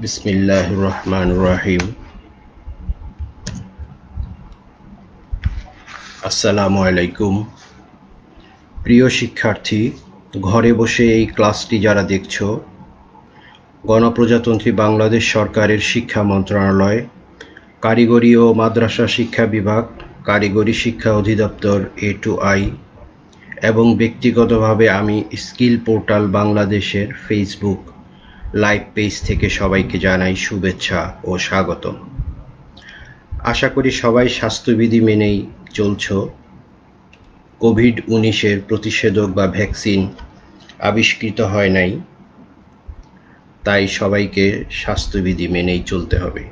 বিসমিল্লাহির রহমানির রহিম। আসসালামু আলাইকুম। প্রিয় শিক্ষার্থী, ঘরে বসে এই ক্লাসটি যারা দেখছো, গণপ্রজাতন্ত্রী বাংলাদেশ সরকারের শিক্ষা মন্ত্রণালয়, কারিগরি ও মাদ্রাসা শিক্ষা বিভাগ, কারিগরি শিক্ষা অধিদপ্তর A2I এবং ব্যক্তিগতভাবে আমি স্কিল পোর্টাল বাংলাদেশের ফেসবুক লাইভ পেজ থেকে সবাইকে জানাই শুভেচ্ছা ও স্বাগতম। আশা করি সবাই স্বাস্থ্যবিধি মেনেই চলছো। কোভিড-19 প্রতিষেধক বা ভ্যাকসিন আবিষ্কৃত হয় নাই, তাই সবাইকে স্বাস্থ্যবিধি মেনেই চলতে হবে।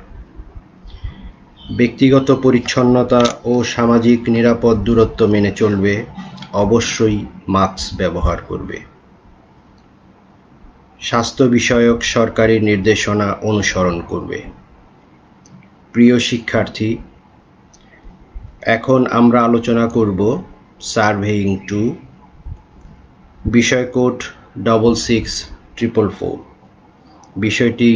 ব্যক্তিগত পরিচ্ছন্নতা ও সামাজিক নিরাপদ দূরত্ব মেনে চলবে, অবশ্যই মাস্ক ব্যবহার করবে। স্বাস্থ্য বিষয়ক সরকারি নির্দেশনা অনুসরণ করবে। প্রিয় শিক্ষার্থী, এখন আমরা আলোচনা করব সার্ভেইং 2, বিষয় কোড 666444। বিষয়টি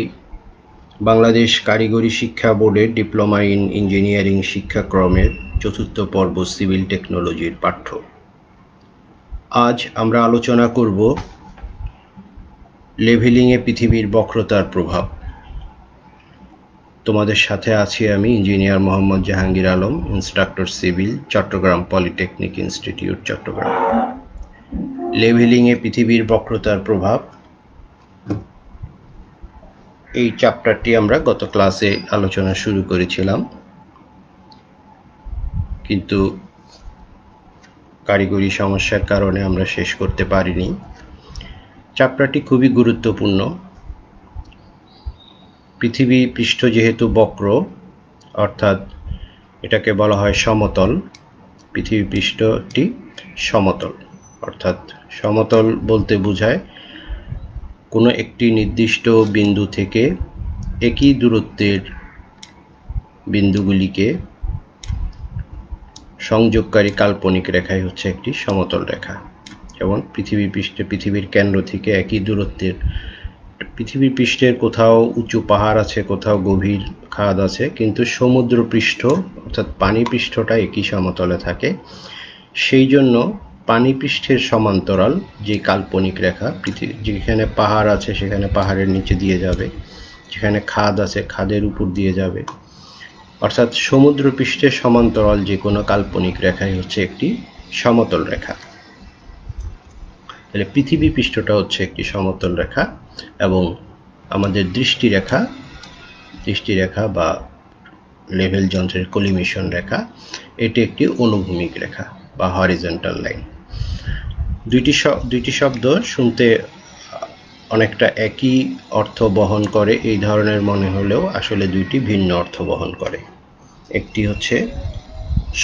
বাংলাদেশ কারিগরি শিক্ষা বোর্ডের ডিপ্লোমা ইন ইঞ্জিনিয়ারিং শিক্ষাক্রমের 4th পর্ব সিভিল টেকনোলজির পাঠ্য। আজ আমরা আলোচনা করব লেভেলিংয়ে পৃথিবীর বক্রতার প্রভাব। তোমাদের সাথে আছি আমি engineer Mohammad Jahangir Alam, instructor civil, Chattogram polytechnic institute, Chattogram. লেভেলিংয়ে পৃথিবীর বক্রতার প্রভাব, এই চ্যাপ্টারটি আমরা গত ক্লাসে আলোচনা শুরু করেছিলাম, কিন্তু কারিগরি সমস্যার কারণে আমরা শেষ করতে পারিনি। চ্যাপ্টারটি খুবই গুরুত্বপূর্ণ। পৃথিবী পৃষ্ঠ যেহেতু বক্র, অর্থাৎ এটাকে বলা হয় সমতল, পৃথিবী পৃষ্ঠটি সমতল, অর্থাৎ সমতল বলতে বোঝায় কোনো একটি নির্দিষ্ট বিন্দু থেকে একই দূরত্বের বিন্দুগুলিকে সংযোগকারী কাল্পনিক রেখাই হচ্ছে একটি সমতল রেখা। যেমন পৃথিবী পৃষ্ঠে পৃথিবীর কেন্দ্র থেকে একই দূরত্বের, পৃথিবী পৃষ্ঠের কোথাও উঁচু পাহাড় আছে, কোথাও গভীর খাদ আছে, কিন্তু সমুদ্র পৃষ্ঠ অর্থাৎ পানি পৃষ্ঠটা একই সমতলে থাকে। সেই জন্য পানি পৃষ্ঠের সমান্তরাল যে কাল্পনিক রেখা, যেখানে পাহাড় আছে সেখানে পাহাড়ের নিচে দিয়ে যাবে, যেখানে খাদ আছে খাদের উপর দিয়ে যাবে, অর্থাৎ সমুদ্র পৃষ্ঠের সমান্তরাল যে কোনো কাল্পনিক রেখাই হচ্ছে একটি সমতল রেখা। তাহলে পৃথিবী পৃষ্ঠটা হচ্ছে একটি সমতল রেখা এবং আমাদের দৃষ্টিরেখা বা লেভেল যন্ত্রের কলিমেশন রেখা, এটি একটি অনুভূমিক রেখা বা হরিজন্টাল লাইন। দুইটি শব্দ শুনতে অনেকটা একই অর্থ বহন করে এই ধরনের মনে হলেও আসলে দুইটি ভিন্ন অর্থ বহন করে। একটি হচ্ছে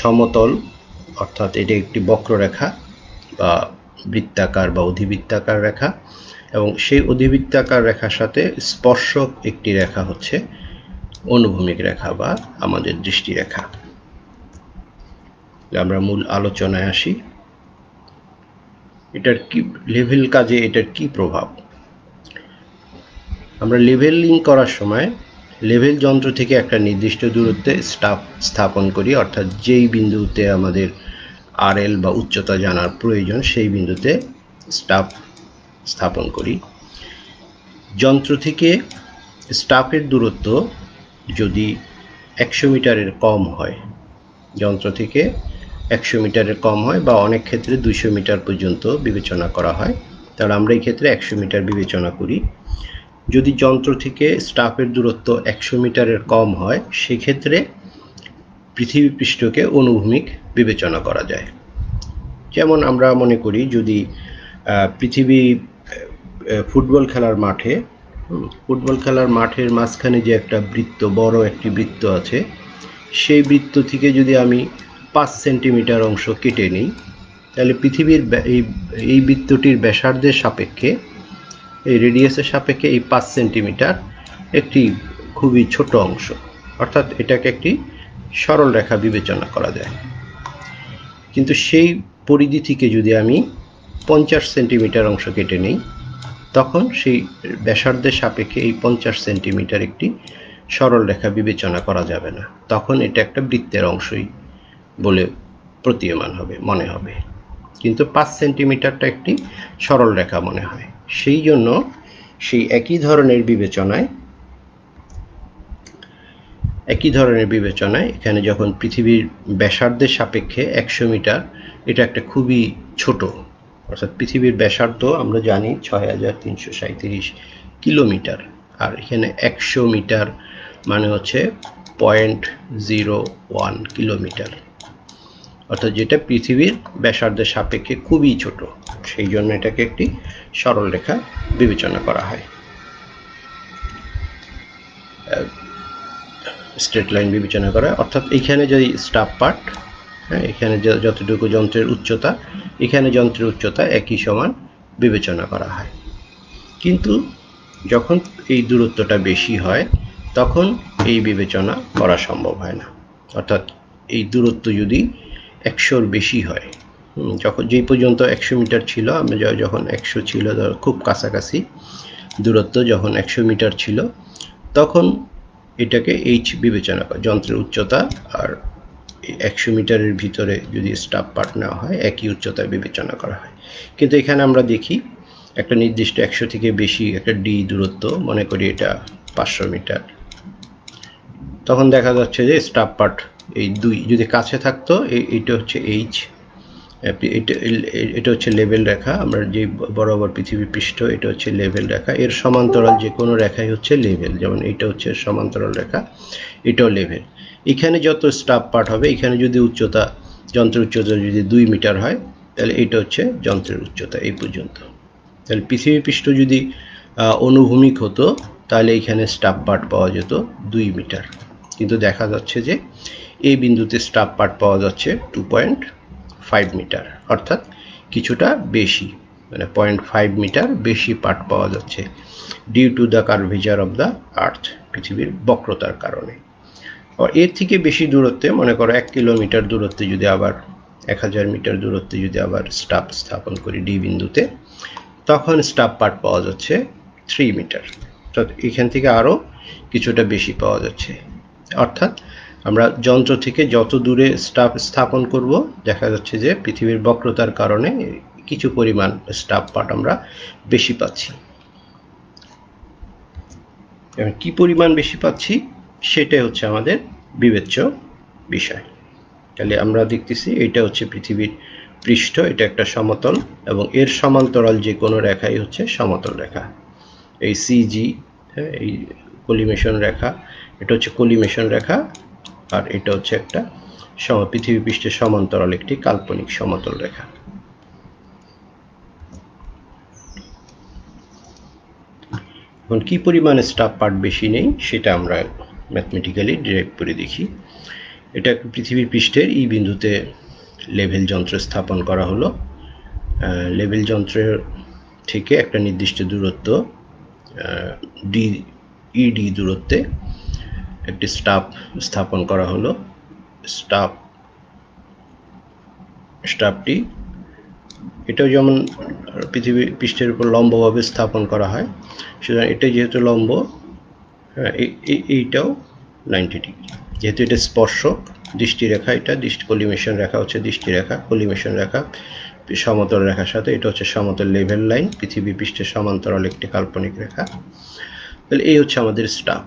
সমতল, অর্থাৎ এটি একটি বক্ররেখা বা বৃত্তাকার বা অধিবৃত্তাকার রেখা, এবং সেই অধিবৃত্তাকার রেখার সাথে স্পর্শক একটি রেখা হচ্ছে অনুভূমিক রেখা বা আমাদের দৃষ্টিরেখা। আমরা মূল আলোচনায় আসি। এটার কি লেভেল কাজে এটার কি প্রভাব? আমরা লেভেলিং করার সময় লেভেল যন্ত্র থেকে একটা নির্দিষ্ট দূরত্বে স্থাপন করি, অর্থাৎ যেই বিন্দুতে আমাদের RL বা উচ্চতা জানার প্রয়োজন সেই বিন্দুতে স্থাপন করি। যন্ত্র থেকে স্টাফের দূরত্ব যদি 100 মিটারের কম হয়, যন্ত্র থেকে 100 মিটারের কম হয় বা অনেক ক্ষেত্রে 200 মিটার পর্যন্ত বিবেচনা করা হয়, তাহলে আমরা এই ক্ষেত্রে 100 মিটার বিবেচনা করি। যদি যন্ত্র থেকে স্টাফের দূরত্ব 100 মিটারের কম হয়, সেক্ষেত্রে পৃথিবী পৃষ্ঠকে অনুভূমিক বিবেচনা করা যায়। যেমন আমরা মনে করি যদি পৃথিবী ফুটবল খেলার মাঠের মাঝখানে যে একটা বৃত্ত, বড় একটি বৃত্ত আছে, সেই বৃত্ত থেকে যদি আমি 5 সেন্টিমিটার অংশ কেটে নিই, তাহলে পৃথিবীর এই বৃত্তটির ব্যাসার্ধের সাপেক্ষে, এই রেডিয়াসের সাপেক্ষে এই 5 সেন্টিমিটার একটি খুবই ছোট অংশ, অর্থাৎ এটাকে একটি সরল রেখা বিবেচনা করা যায়। কিন্তু সেই পরিধি থেকে যদি আমি 50 সেন্টিমিটার অংশ কেটে নিই, তখন সেই ব্যাসার্ধের সাপেক্ষে এই 50 সেন্টিমিটার একটি সরল রেখা বিবেচনা করা যাবে না, তখন এটা একটা বৃত্তের অংশই বলে প্রতীয়মান হবে, মনে হবে। কিন্তু 5 সেন্টিমিটারটা একটি সরল রেখা মনে হয়। সেই জন্য সেই একই ধরনের বিবেচনায় এখানে যখন পৃথিবীর ব্যাসার্ধের সাপেক্ষে 100 মিটার, এটা একটা খুবই ছোট, অর্থাৎ পৃথিবীর ব্যাসার্ধ আমরা জানি 6337 কিলোমিটার, আর এখানে 100 মিটার মানে হচ্ছে 0.01 কিলোমিটার, অর্থাৎ যেটা পৃথিবীর ব্যাসার্ধের সাপেক্ষে খুবই ছোট। সেই জন্য এটাকে একটি সরল রেখা বিবেচনা করা হয়, স্ট্রেট লাইন বিবেচনা করা। অর্থাৎ এখানে যদি স্টাফ পার্ট, হ্যাঁ, এখানে যতটুকু যন্ত্রের উচ্চতা, এখানে যন্ত্রের উচ্চতা একই সমান বিবেচনা করা হয়। কিন্তু যখন এই দূরত্বটা বেশি হয় তখন এই বিবেচনা করা সম্ভব হয় না। অর্থাৎ এই দূরত্ব যদি 100-র বেশি হয়, যখন যেই পর্যন্ত 100 মিটার ছিল, আমরা যখন 100 ছিল, খুব কাছাকাছি দূরত্ব যখন 100 মিটার ছিল, তখন এটাকে এইচ বিবেচনা করে, যন্ত্রের উচ্চতা আর 100 মিটারের ভিতরে যদি স্টাফ পার্ট নেওয়া হয় একই উচ্চতা বিবেচনা করা হয়। কিন্তু এখানে আমরা দেখি একটা নির্দিষ্ট 100 থেকে বেশি একটা ডি দূরত্ব, মনে করি এটা 500 মিটার, তখন দেখা যাচ্ছে যে স্টাফ পার্ট এই দুই যদি কাছে থাকতো, এইটা হচ্ছে এইচ, এটা হচ্ছে লেভেল রেখা, আমরা যে বরাবর পৃথিবী পৃষ্ঠ, এটা হচ্ছে লেভেল রেখা, এর সমান্তরাল যে কোনো রেখাই হচ্ছে লেভেল, যেমন এটা হচ্ছে সমান্তরাল রেখা, এটাও লেভেল। এখানে যত স্টাফ পার্ট হবে, এখানে যদি উচ্চতা, যন্ত্রের উচ্চতা যদি 2 মিটার হয়, তাহলে এটা হচ্ছে যন্ত্রের উচ্চতা এই পর্যন্ত। তাহলে পৃথিবী পৃষ্ঠ যদি অনুভূমিক হতো, তাহলে এখানে স্টাফ পার্ট পাওয়া যেত 2 মিটার, কিন্তু দেখা যাচ্ছে যে এই বিন্দুতে স্টাফ পার্ট পাওয়া যাচ্ছে 2.5 মিটার, অর্থাৎ কিছুটা বেশি, মানে 0.5 মিটার বেশি পার্ট পাওয়া যাচ্ছে, due to the curvature of the earth, পৃথিবীর বক্রতার কারণে। আর এর থেকে বেশি দূরত্বে, মনে করো 1 কিলোমিটার দূরত্বে যদি আবার 1000 মিটার দূরত্বে যদি আবার স্টাফ স্থাপন করি ডি বিন্দুতে, তখন স্টাফ পার্ট পাওয়া যাচ্ছে 3 মিটার, অর্থাৎ এখান থেকে আরও কিছুটা বেশি পাওয়া যাচ্ছে। অর্থাৎ আমরা যন্ত্র থেকে যত দূরে স্টাফ স্থাপন করব, দেখা যাচ্ছে যে পৃথিবীর বক্রতার কারণে কিছু পরিমাণ স্টাফ পার্ট আমরা বেশি পাচ্ছি। এবং কি পরিমাণ বেশি পাচ্ছি সেটাই হচ্ছে আমাদের বিবেচ্য বিষয়। তাহলে আমরা দেখতেছি এটা হচ্ছে পৃথিবীর পৃষ্ঠ, এটা একটা সমতল, এবং এর সমান্তরাল যে কোনো রেখাই হচ্ছে সমতল রেখা। এই সিজি, হ্যাঁ, এই কলিমেশন রেখা, এটা হচ্ছে কলিমেশন রেখা, আর এটা হচ্ছে একটা পৃথিবী পৃষ্ঠের সমান্তরাল একটি কাল্পনিক সমতল রেখা। এখন কি পরিমাণে স্টাফ পার্ট বেশি নেই সেটা আমরা ম্যাথমেটিক্যালি ডিরাইভ করে দেখি। এটা পৃথিবীর পৃষ্ঠের ই বিন্দুতে লেভেল যন্ত্র স্থাপন করা হলো। লেভেল যন্ত্রের থেকে একটা নির্দিষ্ট দূরত্ব ইডি দূরত্বে একটি স্টাফ স্থাপন করা হলো। স্টাফটি এটাও যেমন পৃথিবী পৃষ্ঠের উপর লম্বভাবে স্থাপন করা হয়, সুতরাং এটা যেহেতু লম্ব, এইটাও 90 ডিগ্রি, যেহেতু এটা স্পর্শক দৃষ্টিরেখা, এটা কলিমেশন রেখা হচ্ছে দৃষ্টিরেখা, কলিমেশন রেখা সমতল রেখার সাথে, এটা হচ্ছে সমতল লেভেল লাইন, পৃথিবী পৃষ্ঠের সমান্তরাল একটি কাল্পনিক রেখা। তাহলে এই হচ্ছে আমাদের স্টাফ।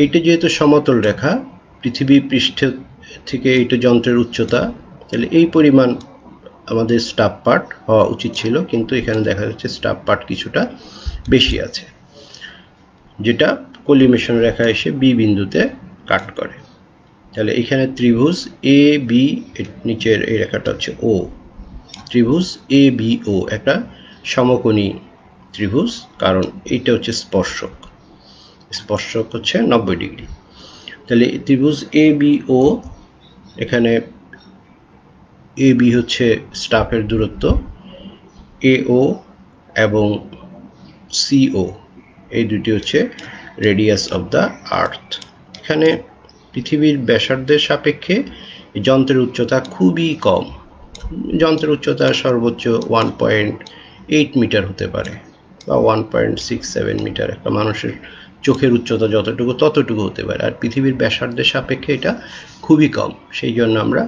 এইটা যেহেতু সমতল রেখা, পৃথিবী পৃষ্ঠ থেকে এইটা যন্ত্রের উচ্চতা, তাহলে এই পরিমাণ আমাদের স্টাফ পার্ট হওয়া উচিত ছিল, কিন্তু এখানে দেখা যাচ্ছে স্টাফ পার্ট কিছুটা বেশি আছে, যেটা কলিমেশন রেখা এসে বি বিন্দুতে কাট করে। তাহলে এখানে ত্রিভুজ এ বি, নিচের এই রেখাটা হচ্ছে ও, ত্রিভুজ এ বি ও একটা সমকোণী ত্রিভুজ, কারণ এইটা হচ্ছে স্পর্শক হচ্ছে 90 ডিগ্রি। তাহলে ত্রিভুজ এ বি ও, এখানে এ বি হচ্ছে স্টাফের দূরত্ব, এ ও এবং সিও এই দুটি হচ্ছে রেডিয়াস অফ দ্য আর্থ। এখানে পৃথিবীর ব্যাসার্ধের সাপেক্ষে যন্ত্রের উচ্চতা খুবই কম, যন্ত্রের উচ্চতা সর্বোচ্চ 1.8 মিটার হতে পারে বা 1.67 মিটার। একটা মানুষের চোখের উচ্চতা যতটুকু ততটুকু হতে পারে। আর পৃথিবীর ব্যাসার্ধের সাপেক্ষে এটা খুবই কম, সেই জন্য আমরা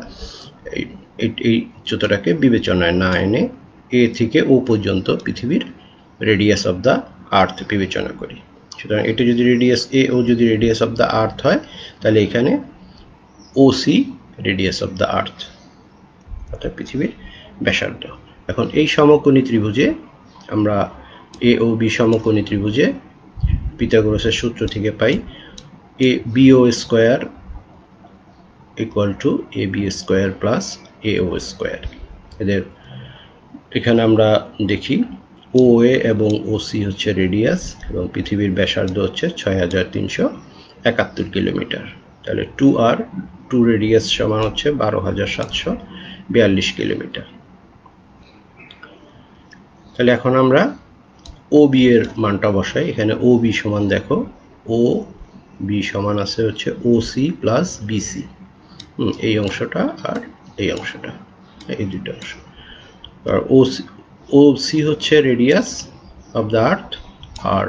এই উচ্চতাটাকে বিবেচনায় না এনে এ থেকে ও পর্যন্ত পৃথিবীর রেডিয়াস অফ দ্য আর্থ বিবেচনা করি। সুতরাং এটা যদি রেডিয়াস এ ও যদি রেডিয়াস অফ দ্য আর্থ হয়, তাহলে এখানে O C radius of the earth, অর্থাৎ পৃথিবীর ব্যাসার্ধ। এখন এই সমকোণী ত্রিভুজে আমরা এ ও বি সমকোণী ত্রিভুজে পিথাগোরাসের সূত্র থেকে পাই A B O square equal to A B square plus A O square. এদের এখানে আমরা দেখি ও এ এবং ও সি হচ্ছে রেডিয়াস এবং পৃথিবীর ব্যাসার্ধ হচ্ছে 6371 কিলোমিটার। তাহলে 2r 2 রেডিয়াস সমান হচ্ছে 12742 কিলোমিটার। তাহলে এখন আমরা ও বি এর মানটা বসাই। এখানে ও বি সমান, দেখো ও বি সমান আছে হচ্ছে ও সি প্লাস বিসি, এই অংশটা আর এই অংশটা, এই দুটো অংশ। আর ও সি হচ্ছে রেডিয়াস অফ দ্য আর্থ আর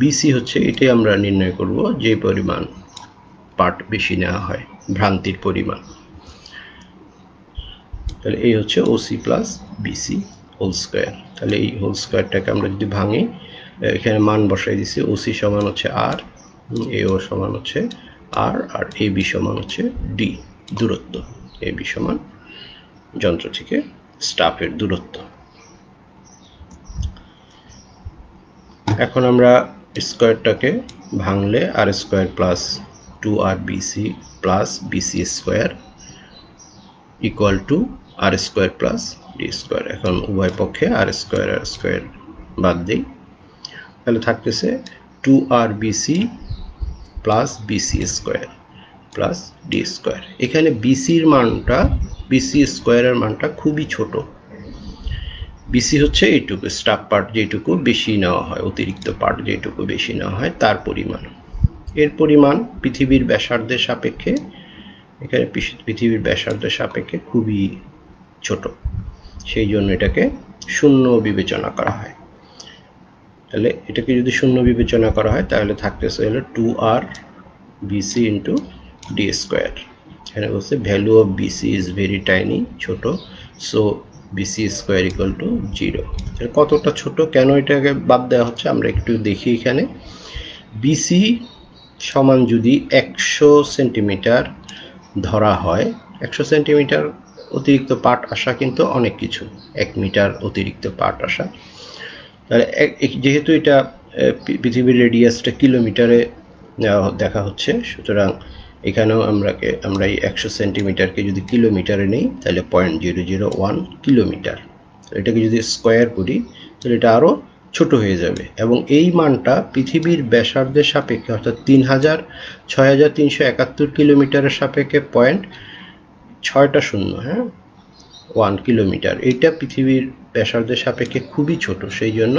বিসি হচ্ছে, এটাই আমরা নির্ণয় করব যে পরিমাণ পার্ট বেশি নেওয়া হয়, ভ্রান্তির পরিমাণ। তাহলে এই হচ্ছে O C plus BC whole square. তাহলে এই হোল স্কোয়ারটাকে আমরা যদি ভাঙি, এখানে মান বসাই দিছি। ও সি সমান হচ্ছে আর, এ ও সমান হচ্ছে আর, আর এ বি সমান হচ্ছে ডি, দূরত্ব। এ বি সমান যন্ত্র থেকে স্টাফের দূরত্ব। এখন আমরা স্কোয়ারটাকে ভাঙলে R square plus 2r BC plus BC square equal to R square plus D square. এখন উভয় পক্ষে আর স্কোয়ার বাদ দিই, তাহলে থাকতেছে 2r BC plus BC square plus D square. এখানে বিসির মানটা, বিসি স্কোয়ারের মানটা খুবই ছোট। বিসি হচ্ছে এইটুকু স্টাফ পার্ট যেটুকু বেশি নেওয়া হয়, অতিরিক্ত পার্ট যেটুকু বেশি নেওয়া হয় তার পরিমাণ। এর পরিমাণ পৃথিবীর ব্যাসার্ধের সাপেক্ষে, এখানে পৃথিবীর ব্যাসার্ধের সাপেক্ষে খুবই ছোট, সেই জন্য এটাকে শূন্য বিবেচনা করা হয়। তাহলে এটাকে যদি শূন্য বিবেচনা করা হয় তাহলে থাকতেছে হলো 2r BC into D square. এখানে বলছে value of BC is very tiny, ছোট, so BC square equal to 0। কতটা ছোট, কেন এটাকে বাদ দেওয়া হচ্ছে আমরা একটু দেখি। এখানে বিসি সমান যদি 100 সেন্টিমিটার ধরা হয়, 100 সেন্টিমিটার অতিরিক্ত পার্ট আসা কিন্তু অনেক কিছু, 1 মিটার অতিরিক্ত পার্ট আসা। তাহলে যেহেতু এটা পৃথিবীর রেডিয়াসটা কিলোমিটারে দেখা হচ্ছে, সুতরাং এখানেও আমরা এই 100 সেন্টিমিটারকে যদি কিলোমিটারে নেই তাহলে 0.001 কিলোমিটার। এটাকে যদি স্কোয়ার করি তাহলে এটা আরও ছোট হয়ে যাবে এবং এই মানটা পৃথিবীর ব্যাসার্ধের সাপেক্ষে অর্থাৎ 6371 কিলোমিটারের সাপেক্ষে 0.6টা শূন্য, 1 কিলোমিটার, এইটা পৃথিবীর ব্যাসার্ধের সাপেক্ষে খুবই ছোট, সেই জন্য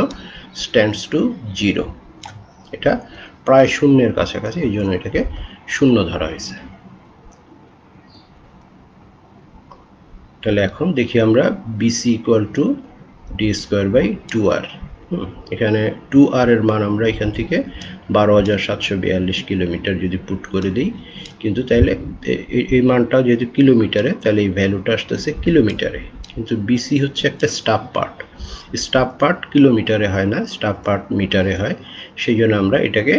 স্ট্যান্ডস টু 0। এটা প্রায় শূন্যের কাছাকাছি, এই জন্য এটাকে শূন্য ধরা হয়েছে। তাহলে এখন দেখি আমরা BC equal to D square by 2r। এখানে 2r এর মান আমরা এখান থেকে 12742 কিলোমিটার যদি পুট করে দিই, কিন্তু তাইলে এই মানটা যেহেতু কিলোমিটারে, তাহলে এই ভ্যালুটা আসতেছে কিলোমিটারে, কিন্তু বিসি হচ্ছে একটা স্টাফ পার্ট কিলোমিটারে হয় না, স্টাফ পার্ট মিটারে হয়, সেই জন্য আমরা এটাকে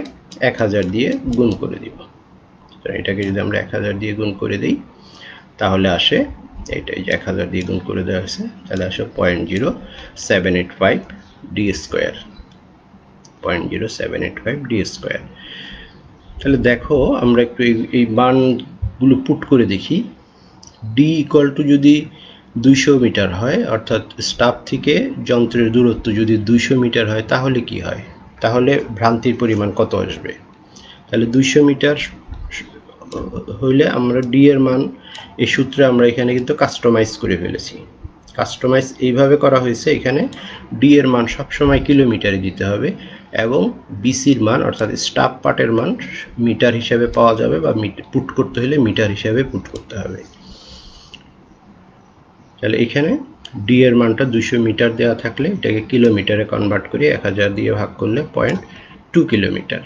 1000 দিয়ে গুণ করে দিব। এটাকে যদি আমরা 1000 দিয়ে গুণ করে দিই তাহলে আসে এইটা, এই যে 1000 দিয়ে গুণ করে দেওয়া হয়েছে, তাহলে আসে 0.0785 ডি স্কোয়ার, 0.0785 ডি স্কোয়ার। তাহলে দেখো আমরা একটু এই মানগুলো পুট করে দেখি। ডি ইকুয়াল টু যদি 200 মিটার হয়, অর্থাৎ স্টাফ থেকে যন্ত্রের দূরত্ব যদি 200 মিটার হয়, তাহলে কি হয়, তাহলে ভ্রান্তির পরিমাণ কত আসবে? তাহলে 200 মিটার হইলে আমরা ডি এর মান, এই সূত্রে আমরা এখানে কিন্তু কাস্টমাইজ করে ফেলেছি। কাস্টমাইজ এইভাবে করা হয়েছে, এখানে ডি এর মান সবসময় কিলোমিটারে দিতে হবে এবং বিসির মান অর্থাৎ স্টাফ পার্টের মান মিটার হিসাবে পাওয়া যাবে, বা পুট করতে হলে মিটার হিসাবে পুট করতে হবে। তাহলে এখানে ডি এর মানটা 200 মিটার দেওয়া থাকলে এটাকে কিলোমিটারে কনভার্ট করে 1000 দিয়ে ভাগ করলে 0.2 কিলোমিটার।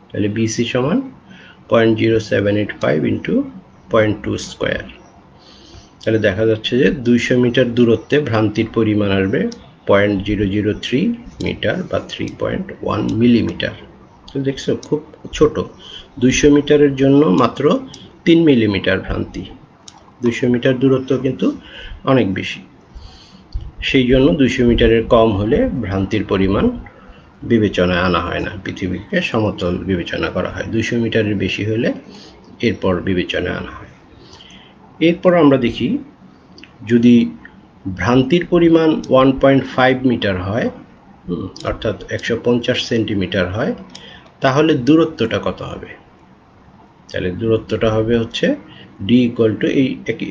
তাহলে বিসি সমান 0.0785 ইন্টু 0.2 স্কোয়ার। তাহলে দেখা যাচ্ছে যে 200 মিটার দূরত্বে ভ্রান্তির পরিমাণ আসবে 0.003 মিটার বা 3.1 মিলিমিটার। তো দেখছো খুব ছোট, 200 মিটারের জন্য মাত্র 3 মিলিমিটার ভ্রান্তি। 200 মিটার দূরত্ব কিন্তু অনেক বেশি, সেই জন্য 200 মিটারের কম হলে ভ্রান্তির পরিমাণ বিবেচনায় আনা হয় না, পৃথিবীকে সমতল বিবেচনা করা হয়। 200 মিটারের বেশি হলে এরপর বিবেচনায় আনা হয়। এরপর আমরা দেখি যদি ভ্রান্তির পরিমাণ 1.5 মিটার হয়, অর্থাৎ 150 সেন্টিমিটার হয়, তাহলে দূরত্বটা কত হবে? তাহলে দূরত্বটা হবে হচ্ছে ডি ইকুয়াল টু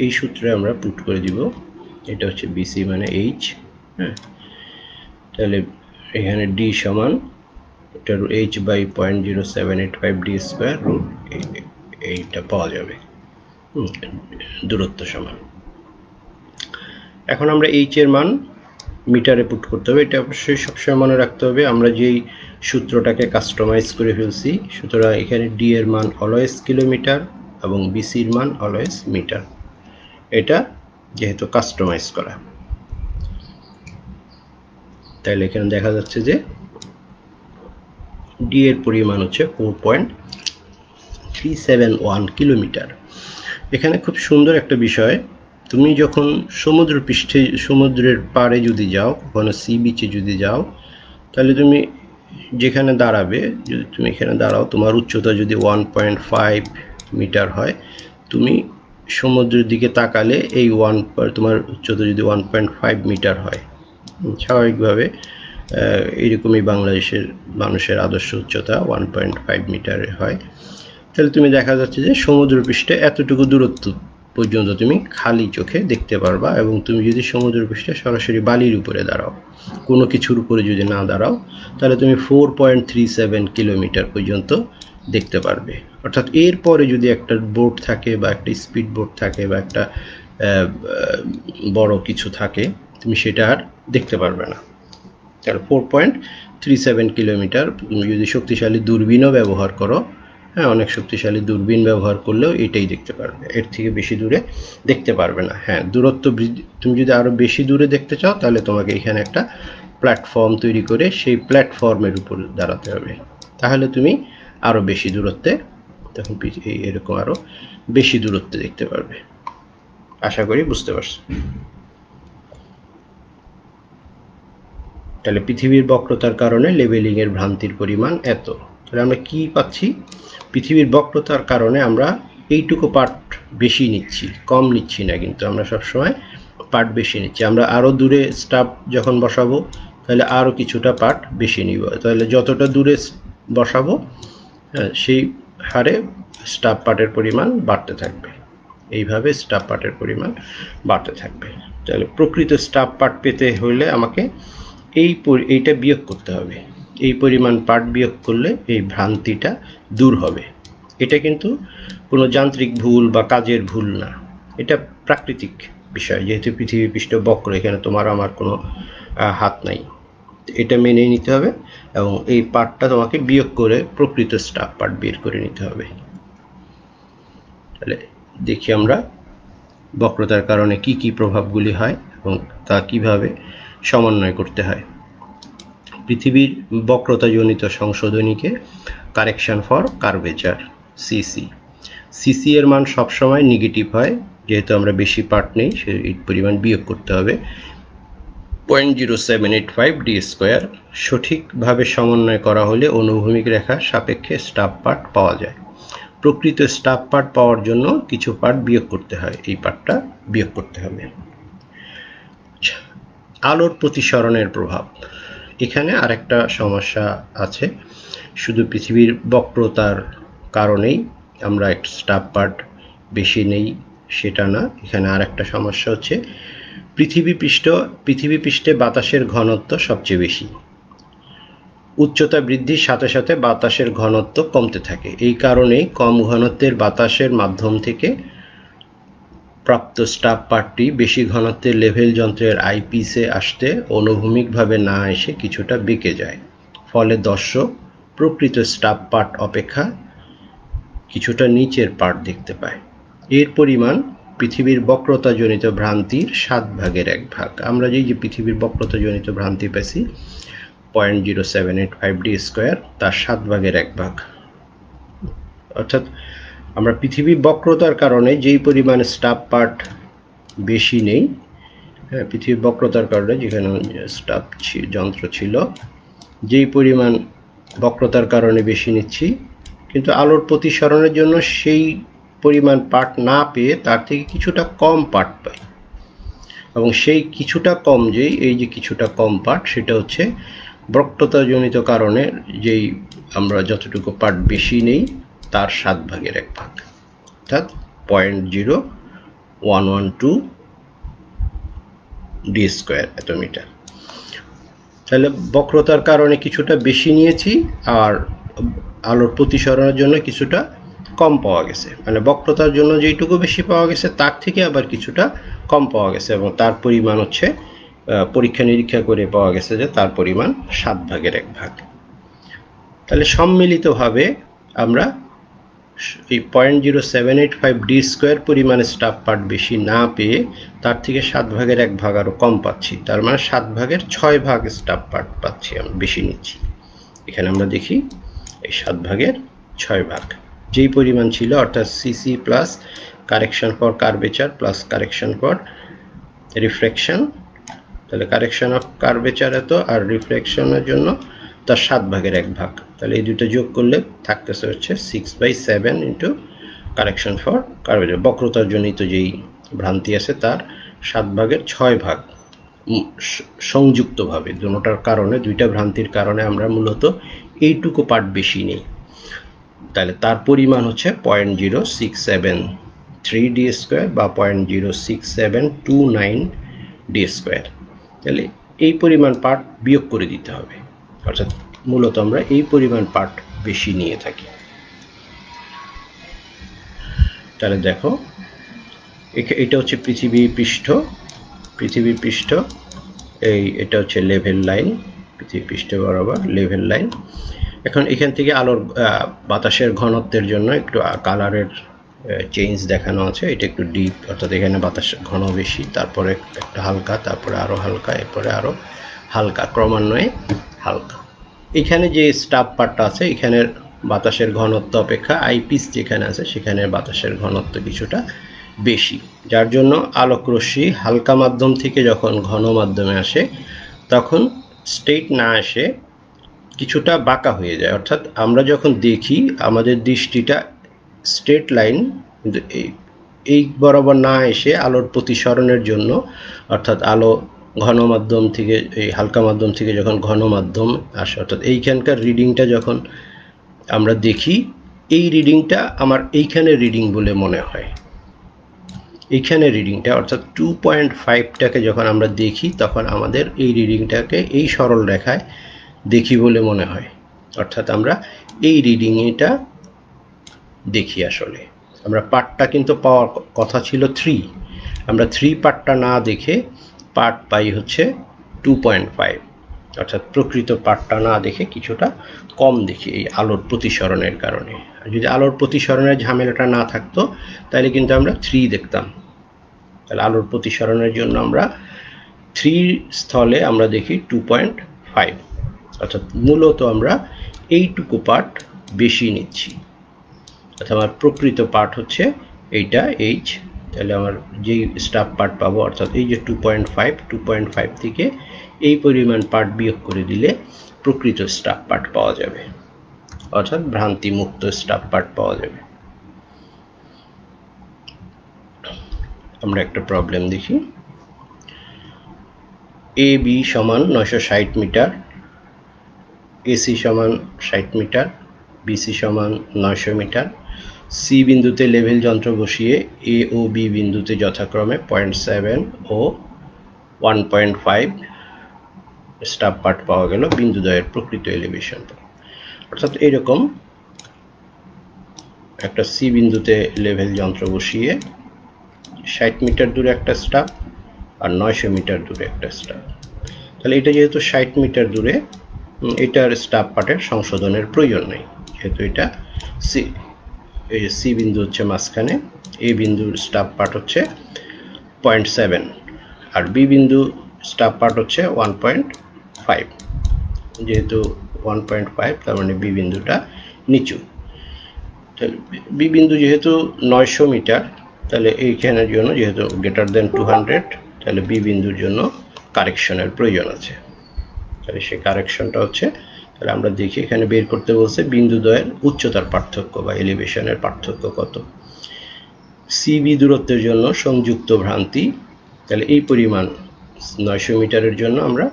এই সূত্রে আমরা পুট করে দিব। এটা হচ্ছে বিসি মানে এইচ। হ্যাঁ, তাহলে এখানে ডি সমান এটা H by 0.0785 D square root এইটা পাওয়া যাবে দূরত্ব সমান। এখন আমরা এইচ এর মান মিটারে পুট করতে হবে। এটা অবশ্যই সবসময় মনে রাখতে হবে, আমরা যেই সূত্রটাকে কাস্টমাইজ করে ফেলছি, সুতরাং এখানে ডি এর মান অলওয়েজ কিলোমিটার এবং বিসির মান অলওয়েজ মিটার। এটা যেহেতু কাস্টমাইজ করা, তাহলে এখানে দেখা যাচ্ছে যে ডি এর পরিমাণ হচ্ছে 4.371 কিলোমিটার। এখানে খুব সুন্দর একটা বিষয়, তুমি যখন সমুদ্রের পাড়ে যদি যাও, কখনো সি বিচে যদি যাও, তাহলে তুমি যেখানে দাঁড়াবে, যদি তুমি এখানে দাঁড়াও, তোমার উচ্চতা যদি 1.5 মিটার হয়, তুমি সমুদ্রের দিকে তাকালে এই তোমার উচ্চতা যদি 1.5 মিটার হয়, স্বাভাবিকভাবে এরকমই বাংলাদেশের মানুষের আদর্শ উচ্চতা 1.5 মিটারে হয়, তাহলে তুমি দেখা যাচ্ছে যে সমুদ্রপৃষ্ঠে এতটুকু দূরত্ব পর্যন্ত তুমি খালি চোখে দেখতে পারবা। এবং তুমি যদি সমুদ্রপৃষ্ঠে সরাসরি বালির উপরে দাঁড়াও, কোনো কিছুর উপরে যদি না দাঁড়াও, তাহলে তুমি 4.37 কিলোমিটার পর্যন্ত দেখতে পারবে। অর্থাৎ এরপরে যদি একটা বোট থাকে বা একটা স্পিড বোট থাকে বা একটা বড় কিছু থাকে, তুমি সেটা আর দেখতে পারবে না। তাহলে 4.37 কিলোমিটার। তুমি যদি শক্তিশালী দূরবীনও ব্যবহার করো, হ্যাঁ, অনেক শক্তিশালী দূরবীন ব্যবহার করলেও এটাই দেখতে পারবে, এর থেকে বেশি দূরে দেখতে পারবে না। হ্যাঁ, দূরত্ব তুমি যদি আরো বেশি দূরে দেখতে চাও, তাহলে তোমাকে এখানে একটা প্ল্যাটফর্ম তৈরি করে সেই প্ল্যাটফর্মের উপর দাঁড়াতে হবে, তাহলে তুমি আরো বেশি দূরত্বে, তখন এরকম আরো বেশি দূরত্বে দেখতে পারবে। আশা করি বুঝতে পারছো। তাহলে পৃথিবীর বক্রতার কারণে লেভেলিং এর ভ্রান্তির পরিমাণ এত। তাহলে আমরা কি পাচ্ছি? পৃথিবীর বক্রতার কারণে আমরা এইটুকু পার্ট বেশি নিচ্ছি, কম নিচ্ছি না, কিন্তু আমরা সবসময় পার্ট বেশি নিচ্ছি। আমরা আরো দূরে স্টাফ যখন বসাবো, তাহলে আরো কিছুটা পার্ট বেশি নিব। তাহলে যতটা দূরে বসাবো, সেই হারে স্টাফ পার্টের পরিমাণ বাড়তে থাকবে। এইভাবে স্টাফ পার্টের পরিমাণ বাড়তে থাকবে। তাহলে প্রকৃত স্টাফ পার্ট পেতে হলে আমাকে এইটা বিয়োগ করতে হবে। এই পরিমাণ পার্ট বিয়োগ করলে এই ভ্রান্তিটা দূর হবে। এটা কিন্তু কোনো যান্ত্রিক ভুল বা কাজের ভুল না, এটা প্রাকৃতিক বিষয়। যেহেতু পৃথিবী পৃষ্ঠ বক্র, এখানে তোমার আমার কোনো হাত নাই, এটা মেনে নিতে হবে এবং এই পার্টটা তোমাকে বিয়োগ করে প্রকৃত স্টাফ পার্ট বের করে নিতে হবে। তাহলে দেখি আমরা বক্রতার কারণে কি কি প্রভাবগুলি হয় এবং তা কিভাবে সমন্বয় করতে হয়। পৃথিবীর বক্রতাজনিত সংশোধনীকে কারেকশন ফর কার্ভেচার, সিসি এর মান সবসময় নেগেটিভ হয়, যেহেতু আমরা বেশি পার্ট নেই, সেই পরিমাণ বিয়োগ করতে হবে 0.0785 ডি স্কোয়ার। সঠিকভাবে সমন্বয় করা হলে অনুভূমিক রেখার সাপেক্ষে স্টাফ পার্ট পাওয়া যায়। প্রকৃত স্টাফ পার্ট পাওয়ার জন্য কিছু পার্ট বিয়োগ করতে হয়, এই পার্টটা বিয়োগ করতে হবে। আলোর প্রতিসরণের প্রভাব, এখানে আরেকটা সমস্যা আছে। শুধু পৃথিবীর বক্রতার কারণেই আমরা স্টাফ পার্ট বেশি নেই সেটা না, এখানে আরেকটা সমস্যা হচ্ছে পৃথিবী পৃষ্ঠে বাতাসের ঘনত্ব সবচেয়ে বেশি। উচ্চতা বৃদ্ধির সাথে সাথে বাতাসের ঘনত্ব কমতে থাকে। এই কারণেই কম ঘনত্বের বাতাসের মাধ্যম থেকে প্রাপ্ত স্টাব পার্টটি বেশি ঘনত্বের লেভেল যন্ত্রের আইপিসে আসতে অনুভূমিকভাবে না এসে কিছুটা বেঁকে যায়, ফলে দর্শক প্রকৃত স্টাব পার্ট অপেক্ষা কিছুটা নিচের পার্ট দেখতে পায়। এর পরিমাণ পৃথিবীর বক্রতাজনিত ভ্রান্তির 1/7 আমরা যে পৃথিবীর বক্রতাজনিত ভ্রান্তি পেয়েছি 0.0785d², তার 1/7 অর্থাৎ আমরা পৃথিবীর বক্রতার কারণে যেই পরিমাণ স্টাব পার্ট বেশি নেই, হ্যাঁ, পৃথিবীর বক্রতার কারণে যেখানে স্টাব যন্ত্র ছিল যেই পরিমাণ বক্রতার কারণে বেশি নিচ্ছি, কিন্তু আলোর প্রতিসরণের জন্য সেই পরিমাণ পার্ট না পেয়ে তার থেকে কিছুটা কম পার্ট পাই, এবং সেই কিছুটা কম এই যে কিছুটা কম পার্ট সেটা হচ্ছে বক্রতাজনিত কারণে যেই আমরা যতটুকু পার্ট বেশি নেই তার 1/7, অর্থাৎ 0.0112d² এত মিটার। তাহলে বক্রতার কারণে কিছুটা বেশি নিয়েছি আর আলোর প্রতিসরণের জন্য কিছুটা কম পাওয়া গেছে, মানে বক্রতার জন্য যেইটুকু বেশি পাওয়া গেছে তার থেকে আবার কিছুটা কম পাওয়া গেছে, এবং তার পরিমাণ হচ্ছে পরীক্ষা নিরীক্ষা করে পাওয়া গেছে যে তার পরিমাণ 1/7। তাহলে সম্মিলিতভাবে আমরা এই 0.0785d² পরিমাণে স্টাব পার্ট বেশি না পেয়ে তার থেকে 1/7 আরও কম পাচ্ছি, তার মানে 7/6 স্টাব পার্ট পাচ্ছি, আমরা বেশি নিচ্ছি। এখানে আমরা দেখি এই 7/6 যেই পরিমাণ ছিল, অর্থাৎ CC plus correction for curvature plus correction for reflection, তাহলে কারেকশন অফ কার্ভেচার এত আর রিফ্লেকশনের জন্য তার 7/1, তাহলে এই দুটো যোগ করলে থাকতেছে হচ্ছে 6/7 ইন্টু কারেকশন ফর কার্ভেচার, বক্রতার জনিত যেই ভ্রান্তি আছে তার 7/6 সংযুক্তভাবে দুটোটার কারণে, দুইটা ভ্রান্তির কারণে আমরা মূলত এইটুকু পার্ট বেশি নেই, তাহলে তার পরিমাণ হচ্ছে 0.0673d² বা 0.06729d²। তাহলে এই পরিমাণ পার্ট বিয়োগ করে দিতে হবে, অর্থাৎ মূলত আমরা এই পরিমাণ পার্ট বেশি নিয়ে থাকি। তাহলে দেখো এটা হচ্ছে পৃথিবীর পৃষ্ঠ, এটা হচ্ছে লেভেল লাইন, পৃথিবী পৃষ্ঠ বরাবর লেভেল লাইন। এখন এখান থেকে আলোর বাতাসের ঘনত্বের জন্য একটু কালারের চেঞ্জ দেখানো আছে, এটা একটু ডিপ, অর্থাৎ এখানে বাতাস ঘন বেশি, তারপরে একটা হালকা, তারপরে আরও হালকা, এরপরে আরও হালকা, ক্রমান্বয়ে হালকা। এখানে যে স্টাব পার্টটা আছে এখানের বাতাসের ঘনত্ব অপেক্ষা আইপিস যেখানে আছে সেখানে বাতাসের ঘনত্ব কিছুটা বেশি, যার জন্য আলোকরশ্মি হালকা মাধ্যম থেকে যখন ঘন মাধ্যমে আসে তখন স্ট্রেট না এসে কিছুটা বাঁকা হয়ে যায়, অর্থাৎ আমরা যখন দেখি আমাদের দৃষ্টিটা স্ট্রেট লাইন, কিন্তু এই বরাবর না এসে আলোর প্রতিসরণের জন্য, অর্থাৎ আলো ঘন মাধ্যম থেকে এই হালকা মাধ্যম থেকে যখন ঘন মাধ্যম আসে, অর্থাৎ এইখানকার রিডিংটা যখন আমরা দেখি এই রিডিংটা আমার এইখানে রিডিং বলে মনে হয়, এইখানে রিডিংটা অর্থাৎ 2.5টাকে যখন আমরা দেখি তখন আমাদের এই রিডিংটাকে এই সরল রেখায় দেখি বলে মনে হয়, অর্থাৎ আমরা এই রিডিংটা দেখি। আসলে আমরা পার্টটা কিন্তু পাওয়ার কথা ছিল 3, আমরা 3 পার্টটা না দেখে পার্ট পাই হচ্ছে 2.5, অর্থাৎ প্রকৃত পার্টটা না দেখে কিছুটা কম দেখি এই আলোর প্রতিসরণের কারণে। যদি আলোর প্রতিসরণের ঝামেলাটা না থাকতো তাহলে কিন্তু আমরা 3 দেখতাম, তাহলে আলোর প্রতিসরণের জন্য আমরা 3 স্থলে আমরা দেখি 2.5, অর্থাৎ মূলত আমরা এইটুকু পার্ট বেশি নিচ্ছি, অর্থাৎ আমার প্রকৃত পার্ট হচ্ছে এইটা এইচ, তাহলে আমার যেই স্টাব পার্ট পাবো অর্থাৎ এই যে 2.5 থেকে এই পরিমাণ পার্ট বিয়োগ করে দিলে প্রকৃত স্টাব পার্ট পাওয়া যাবে, অর্থাৎ ভ্রান্তিমুক্ত স্টাব পার্ট পাওয়া যাবে। আমরা একটা প্রবলেম দেখি। এ বি সমান 960 মিটার, এসি সমান 60 মিটার, বিসি সমান 900 মিটার। সি বিন্দুতে লেভেল যন্ত্র বসিয়ে এ ও বি বিন্দুতে যথাক্রমে 0.7 ও 1.5 স্টাব পার্ট পাওয়া গেল বিন্দুদ্বয়ের প্রকৃত এলিভেশন। অর্থাৎ এরকম একটা সি বিন্দুতে লেভেল যন্ত্র বসিয়ে 60 মিটার দূরে একটা স্টাব আর 900 মিটার দূরে একটা স্টাব। তাহলে এটা যেহেতু 60 মিটার দূরে, এটার স্টাব পার্টের সংশোধনের প্রয়োজন নেই, যেহেতু এটা সি, এই যে সি বিন্দু হচ্ছে মাঝখানে, এ বিন্দুর স্টাব পার্ট হচ্ছে 0.7 আর বি বিন্দু স্টাব পার্ট হচ্ছে 1.5। যেহেতু 1.5 তার মানে বি বিন্দুটা নিচু। তাহলে বি বিন্দু যেহেতু 900 মিটার, তাহলে এইখানের জন্য যেহেতু গ্রেটার দেন 200, তাহলে বি বিন্দুর জন্য কারেকশনের প্রয়োজন আছে। তাহলে সেই কারেকশনটা হচ্ছে, তাহলে আমরা দেখি এখানে বের করতে বলছে বিন্দুদ্বয়ের উচ্চতার পার্থক্য বা এলিভেশনের পার্থক্য কত। সিবি দূরত্বের জন্য সংযুক্ত ভ্রান্তি, তাহলে এই পরিমাণ 900 মিটারের জন্য আমরা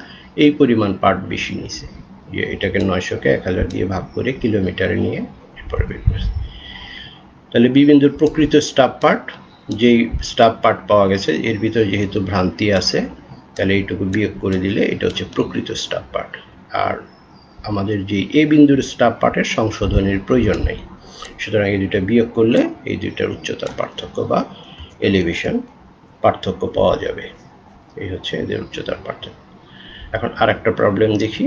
এই পরিমাণ পার্ট বেশি নিছি, যে এটাকে 900কে 1000 দিয়ে ভাগ করে কিলোমিটারে নিয়ে এরপরে বের করছি। তাহলে বি বিন্দুর প্রকৃত স্টাব পার্ট, যেই স্টাব পার্ট পাওয়া গেছে এর ভিতরে যেহেতু ভ্রান্তি আছে, তাহলে এইটুকু বিয়োগ করে দিলে এটা হচ্ছে প্রকৃত স্টাব পার্ট। আর আমাদের যে এ বিন্দুর স্টাব পার্টের সংশোধনের প্রয়োজন নেই, সুতরাং এই দুইটা বিয়োগ করলে এই দুইটার উচ্চতার পার্থক্য বা এলিভেশন পার্থক্য পাওয়া যাবে। এই হচ্ছে এদের উচ্চতার পার্থক্য। এখন আরেকটা প্রবলেম দেখি।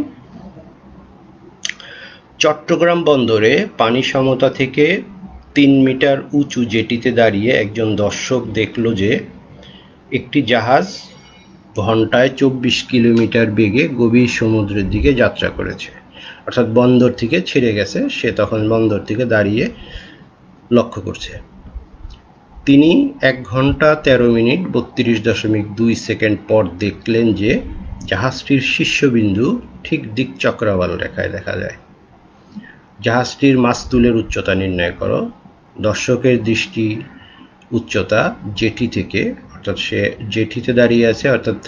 চট্টগ্রাম বন্দরে পানি সমতা থেকে 3 মিটার উঁচু জেটিতে দাঁড়িয়ে একজন দর্শক দেখল যে একটি জাহাজ ঘন্টায় 24 কিলোমিটার বেগে গভীর সমুদ্রের দিকে যাত্রা করেছে। অর্থাৎ বন্দর থেকে ছেড়ে গেছে, সে তখন বন্দর থেকে দাঁড়িয়ে লক্ষ্য করছে। তিনি 1 ঘন্টা 13 মিনিট 32.2 সেকেন্ড পর দেখলেন যে জাহাজটির শীর্ষবিন্দু ঠিক দিক চক্রাবল রেখায় দেখা যায়। জাহাজটির মাস্তুলের উচ্চতা নির্ণয় করো। দর্শকের দৃষ্টি উচ্চতা জেটি থেকে, অর্থাৎ সে জেটিতে দাঁড়িয়ে আছে, অর্থাৎ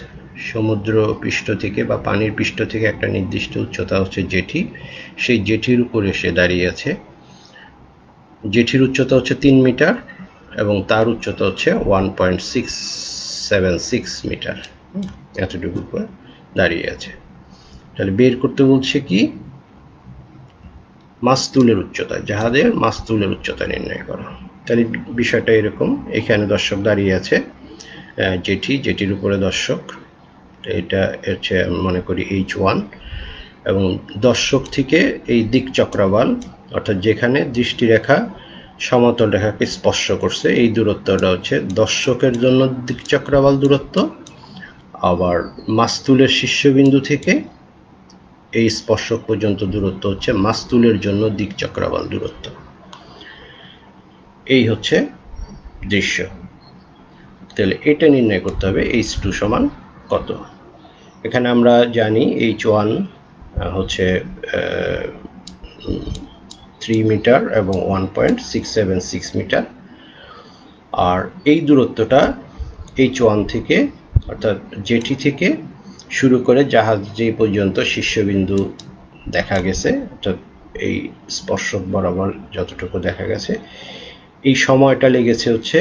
সমুদ্র পৃষ্ঠ থেকে বা পানির পৃষ্ঠ থেকে একটা নির্দিষ্ট উচ্চতা হচ্ছে জেটি, সেই জেটির উপরে সে দাঁড়িয়ে আছে। জেটির উচ্চতা হচ্ছে 3 মিটার এবং তার উচ্চতা হচ্ছে 1.676 মিটার, এতটুকু উপরে দাঁড়িয়ে আছে। তাহলে বের করতে বলছে কি, মাস্তুলের উচ্চতা, জাহাজের মাস্তুলের উচ্চতা নির্ণয় করা। তাহলে বিষয়টা এরকম, এখানে দর্শক দাঁড়িয়ে আছে, জেটির উপরে দর্শক, এটা হচ্ছে মনে করি H1, এবং দর্শক থেকে এই দিক চক্রাবল, অর্থাৎ যেখানে দৃষ্টিরেখা সমতল রেখাকে স্পর্শ করছে, এই দূরত্বটা হচ্ছে দর্শকের জন্য দিক চক্রাবল দূরত্ব। আবার মাস্তুলের শীর্ষবিন্দু থেকে এই স্পর্শক পর্যন্ত দূরত্ব হচ্ছে মাস্তুলের জন্য দিক চক্রাবল দূরত্ব। এই হচ্ছে দৃশ্য। তাহলে এটা নির্ণয় করতে হবে H2 সমান কত। এখানে আমরা জানি H1 হচ্ছে 3 মিটার এবং 1.676 মিটার, আর এই দূরত্বটা H1 থেকে, অর্থাৎ জেটি থেকে শুরু করে জাহাজ যে পর্যন্ত শীর্ষবিন্দু দেখা গেছে, অর্থাৎ এই স্পর্শক বরাবর যতটুকু দেখা গেছে, এই সময়টা লেগেছে হচ্ছে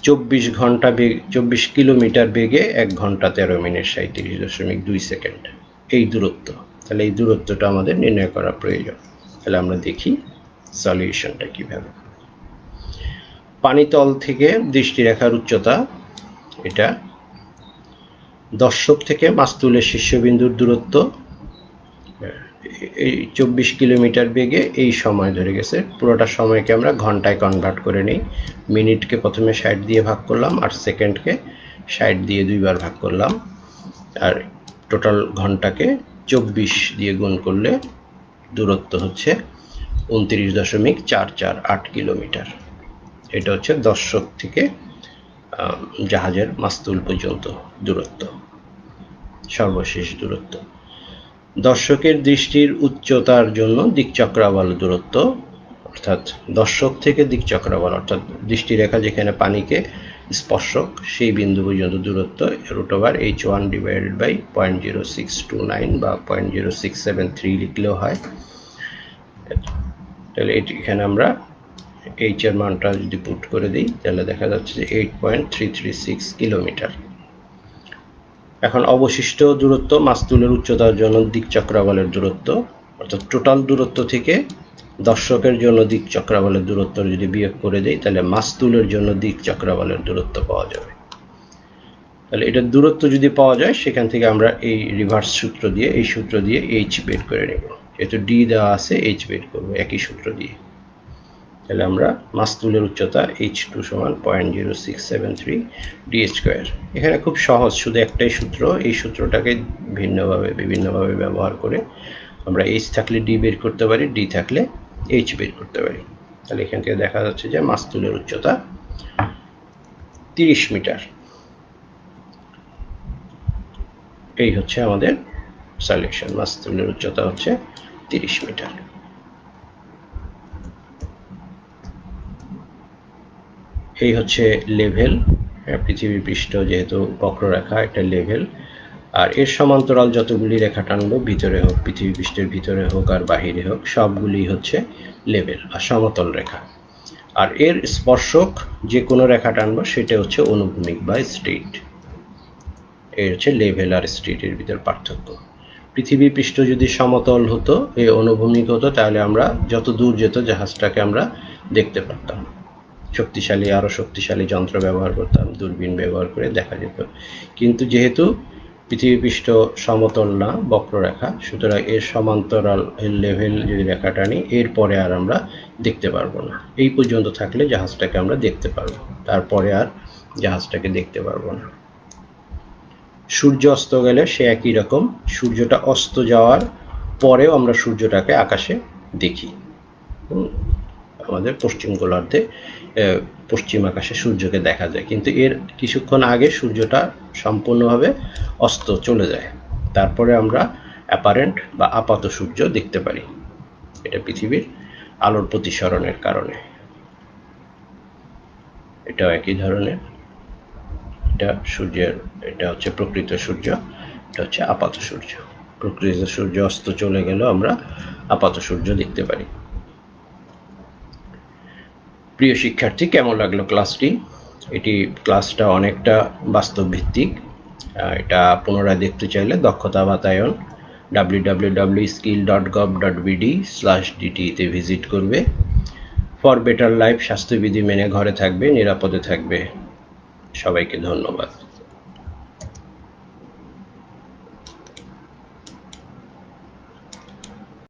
24 কিলোমিটার বেগে 1 ঘন্টা 13 মিনিট 37.2 সেকেন্ড, এই দূরত্ব। তাহলে এই দূরত্বটা আমাদের নির্ণয় করা প্রয়োজন। তাহলে আমরা দেখি সলিউশনটা কিভাবে। পানিতল থেকে দৃষ্টিরেখার উচ্চতা, এটা দর্শক থেকে মাস্তুলের শীর্ষবিন্দুর দূরত্ব, এই 24 কিলোমিটার বেগে এই সময় ধরে গেছে। পুরোটা সময়কে আমরা ঘন্টায় কনভার্ট করে নিই। মিনিটকে প্রথমে 60 দিয়ে ভাগ করলাম, আর সেকেন্ডকে 60 দিয়ে 2 বার ভাগ করলাম, আর টোটাল ঘন্টাকে 24 দিয়ে গুণ করলে দূরত্ব হচ্ছে 29.448 কিলোমিটার। এটা হচ্ছে দর্শক থেকে জাহাজের মাস্তুল পর্যন্ত দূরত্ব, সর্বশেষ দূরত্ব। দর্শকের দৃষ্টির উচ্চতার জন্য দিক চক্রাবল দূরত্ব, অর্থাৎ দর্শক থেকে দিক চক্রাবল, অর্থাৎ দৃষ্টিরেখা যেখানে পানিকে স্পর্শক সেই বিন্দু পর্যন্ত দূরত্ব √H1 ডিভাইডেড বাই 0.0629 বা 0.0673 লিখলেও হয়। তাহলে এখানে আমরা H এর মানটা যদি পুট করে দিই, তাহলে দেখা যাচ্ছে যে 8.336 কিলোমিটার। এখন অবশিষ্ট দূরত্ব মাস্তুলের উচ্চতার জন্য দিক চক্রাবলের দূরত্ব, অর্থাৎ টোটাল দূরত্ব থেকে দর্শকের জন্য দিক চক্রাবলের দূরত্ব যদি বিয়োগ করে দেই তাহলে মাস্তুলের জন্য দিক চক্রাবলের দূরত্ব পাওয়া যাবে। তাহলে এটার দূরত্ব যদি পাওয়া যায় সেখান থেকে আমরা এই রিভার্স সূত্র দিয়ে এই সূত্র দিয়ে এইচ বের করে নেব। যেহেতু ডি দেওয়া আছে এইচ বের করবো একই সূত্র দিয়ে। তাহলে আমরা মাস্তুলের উচ্চতা h2 সমান 0.0673 d²। এখানে খুব সহজ, শুধু একটাই সূত্র, এই সূত্রটাকে বিভিন্নভাবে ব্যবহার করে আমরা h থাকলে d বের করতে পারি, d থাকলে h বের করতে পারি। তাহলে এখান থেকে দেখা যাচ্ছে যে মাস্তুলের উচ্চতা 30 মিটার। এই হচ্ছে আমাদের সলিউশন, মাস্তুলের উচ্চতা হচ্ছে 30 মিটার। এই হচ্ছে লেভেল, পৃথিবীর পৃষ্ঠ যেহেতু বক্ররেখা, এটা লেভেল। আর এর সমান্তরাল যতগুলি রেখা টানবো, ভিতরে হোক, পৃথিবী পৃষ্ঠের ভিতরে হোক আর বাহিরে হোক, সবগুলি হচ্ছে লেভেল আর সমতল রেখা। আর এর স্পর্শক যে কোনো রেখা টানবো সেটা হচ্ছে অনুভূমিক বা স্ট্রেইট। এই হচ্ছে লেভেল আর স্ট্রেইটের ভিতর পার্থক্য। পৃথিবী পৃষ্ঠ যদি সমতল হতো, এই অনুভূমিক হতো, তাহলে আমরা যত দূর যেত জাহাজটাকে আমরা দেখতে পারতাম। আরো শক্তিশালী যন্ত্র ব্যবহার করতাম, দূরবীন ব্যবহার করে দেখা যেত। কিন্তু যেহেতু পৃথিবী পৃষ্ঠ সমতল না, বক্ররেখা, সুতরাং এর সমান্তরাল লেভেল যদি রেখা টানি, এরপরে আর আমরা দেখতে পারবো না। এই পর্যন্ত থাকলে জাহাজটাকে আমরা দেখতে পারবো, তারপরে আর জাহাজটাকে দেখতে পারবো না। সূর্য অস্ত গেলে সে একই রকম, সূর্যটা অস্ত যাওয়ার পরেও আমরা সূর্যটাকে আকাশে দেখি। আমাদের পশ্চিম গোলার্ধে পশ্চিম আকাশে সূর্যকে দেখা যায়, কিন্তু এর কিছুক্ষণ আগে সূর্যটা সম্পূর্ণভাবে অস্ত চলে যায়, তারপরে আমরা অ্যাপারেন্ট বা আপাত সূর্য দেখতে পারি। এটা পৃথিবীর আলোর প্রতিসরণের কারণে। এটাও একই ধরনের, এটা হচ্ছে প্রকৃত সূর্য, এটা হচ্ছে আপাত সূর্য। প্রকৃত সূর্য অস্ত চলে গেলেও আমরা আপাত সূর্য দেখতে পারি। প্রিয় শিক্ষার্থী, কেমন লাগলো ক্লাসটি? ক্লাসটা অনেকটা বাস্তব ভিত্তিক। এটা পুনরায় দেখতে চাইলে দক্ষতা বাতায়ন www.skill.gov.bd/dt তে ভিজিট করবে। ফর বেটার লাইফ, স্বাস্থ্যবিধি মেনে ঘরে থাকবে, নিরাপদে থাকবে। সবাইকে ধন্যবাদ।